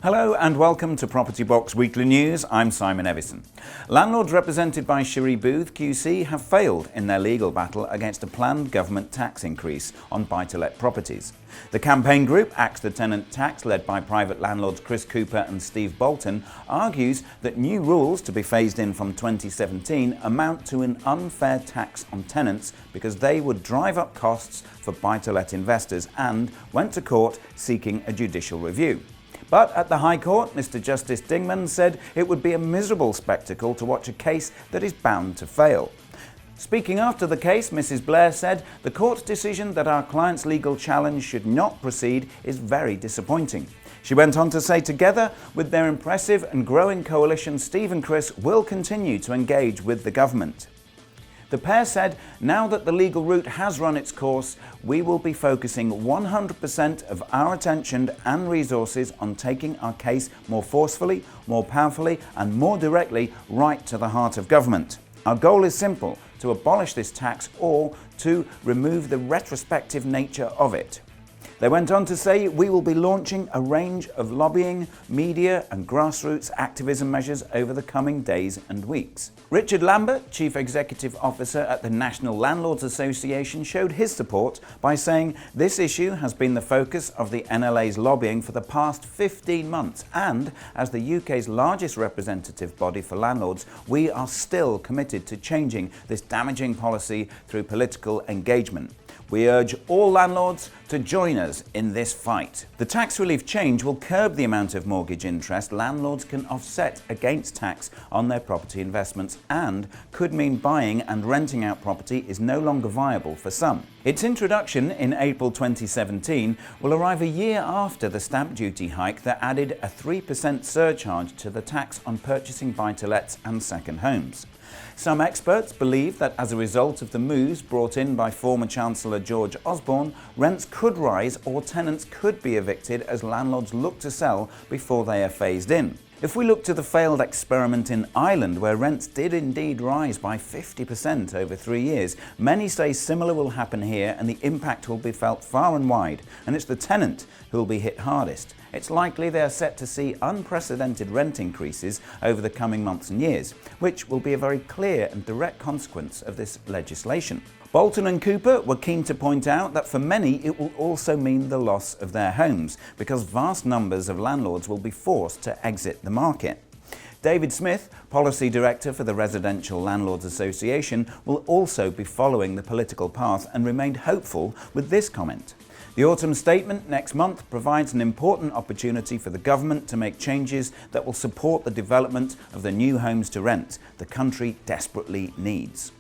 Hello and welcome to Property Box Weekly News. I'm Simon Evison. Landlords represented by Cherie Booth QC have failed in their legal battle against a planned government tax increase on buy-to-let properties. The campaign group Axe the Tenant Tax, led by private landlords Chris Cooper and Steve Bolton, argues that new rules to be phased in from 2017 amount to an unfair tax on tenants because they would drive up costs for buy-to-let investors, and went to court seeking a judicial review. But at the High Court, Mr. Justice Dingman said it would be a miserable spectacle to watch a case that is bound to fail. Speaking after the case, Mrs. Blair said, "The court's decision that our client's legal challenge should not proceed is very disappointing." She went on to say together with their impressive and growing coalition, Steve and Chris will continue to engage with the government. The pair said, "Now that the legal route has run its course, we will be focusing 100% of our attention and resources on taking our case more forcefully, more powerfully and more directly right to the heart of government. Our goal is simple: to abolish this tax or to remove the retrospective nature of it." They went on to say, "We will be launching a range of lobbying, media and grassroots activism measures over the coming days and weeks." Richard Lambert, Chief Executive Officer at the National Landlords Association, showed his support by saying, "This issue has been the focus of the NLA's lobbying for the past 15 months, and as the UK's largest representative body for landlords, we are still committed to changing this damaging policy through political engagement. We urge all landlords to join us in this fight." The tax relief change will curb the amount of mortgage interest landlords can offset against tax on their property investments, and could mean buying and renting out property is no longer viable for some. Its introduction in April 2017 will arrive a year after the stamp duty hike that added a 3% surcharge to the tax on purchasing buy-to-lets and second homes. Some experts believe that as a result of the moves brought in by former Chancellor George Osborne, rents could rise or tenants could be evicted as landlords look to sell before they are phased in. If we look to the failed experiment in Ireland, where rents did indeed rise by 50% over 3 years, many say similar will happen here and the impact will be felt far and wide, and it's the tenant who will be hit hardest. It's likely they are set to see unprecedented rent increases over the coming months and years, which will be a very clear and direct consequence of this legislation. Bolton and Cooper were keen to point out that for many it will also mean the loss of their homes, because vast numbers of landlords will be forced to exit the market. David Smith, Policy Director for the Residential Landlords Association, will also be following the political path and remained hopeful with this comment. "The autumn statement next month provides an important opportunity for the government to make changes that will support the development of the new homes to rent the country desperately needs."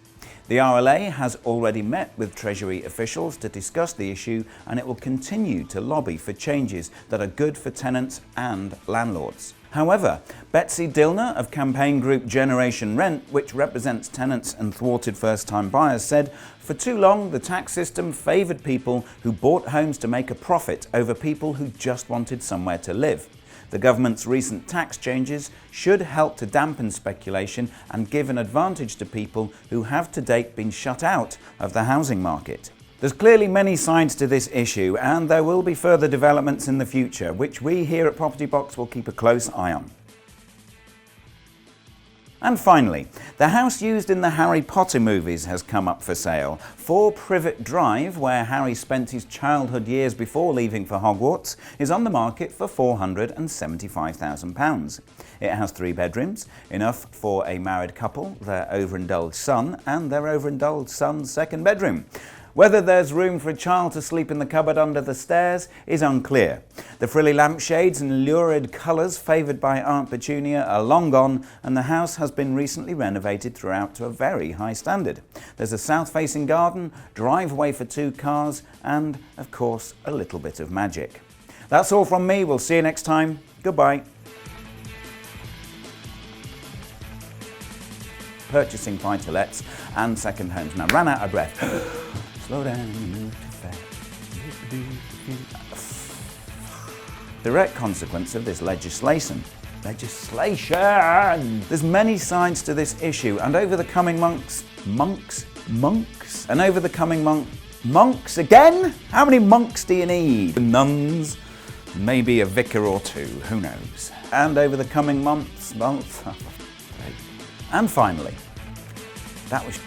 The RLA has already met with Treasury officials to discuss the issue, and it will continue to lobby for changes that are good for tenants and landlords. However, Betsy Dillner of campaign group Generation Rent, which represents tenants and thwarted first-time buyers, said, "For too long the tax system favoured people who bought homes to make a profit over people who just wanted somewhere to live. The government's recent tax changes should help to dampen speculation and give an advantage to people who have to date been shut out of the housing market." There's clearly many sides to this issue, and there will be further developments in the future, which we here at Property Box will keep a close eye on. And finally, the house used in the Harry Potter movies has come up for sale. 4 Privet Drive, where Harry spent his childhood years before leaving for Hogwarts, is on the market for £475,000. It has 3 bedrooms, enough for a married couple, their overindulged son, and their overindulged son's second bedroom. Whether there's room for a child to sleep in the cupboard under the stairs is unclear. The frilly lampshades and lurid colours favoured by Aunt Petunia are long gone, and the house has been recently renovated throughout to a very high standard. There's a south-facing garden, driveway for 2 cars, and, of course, a little bit of magic. That's all from me. We'll see you next time. Goodbye. Purchasing buy-to-lets and second homes. Now, ran out of breath. Slow down, you move too fast. Direct consequence of this legislation. There's many sides to this issue, and over the coming months, monks again? How many monks do you need? Nuns. maybe a vicar or two, who knows. And over the coming months, and finally, that was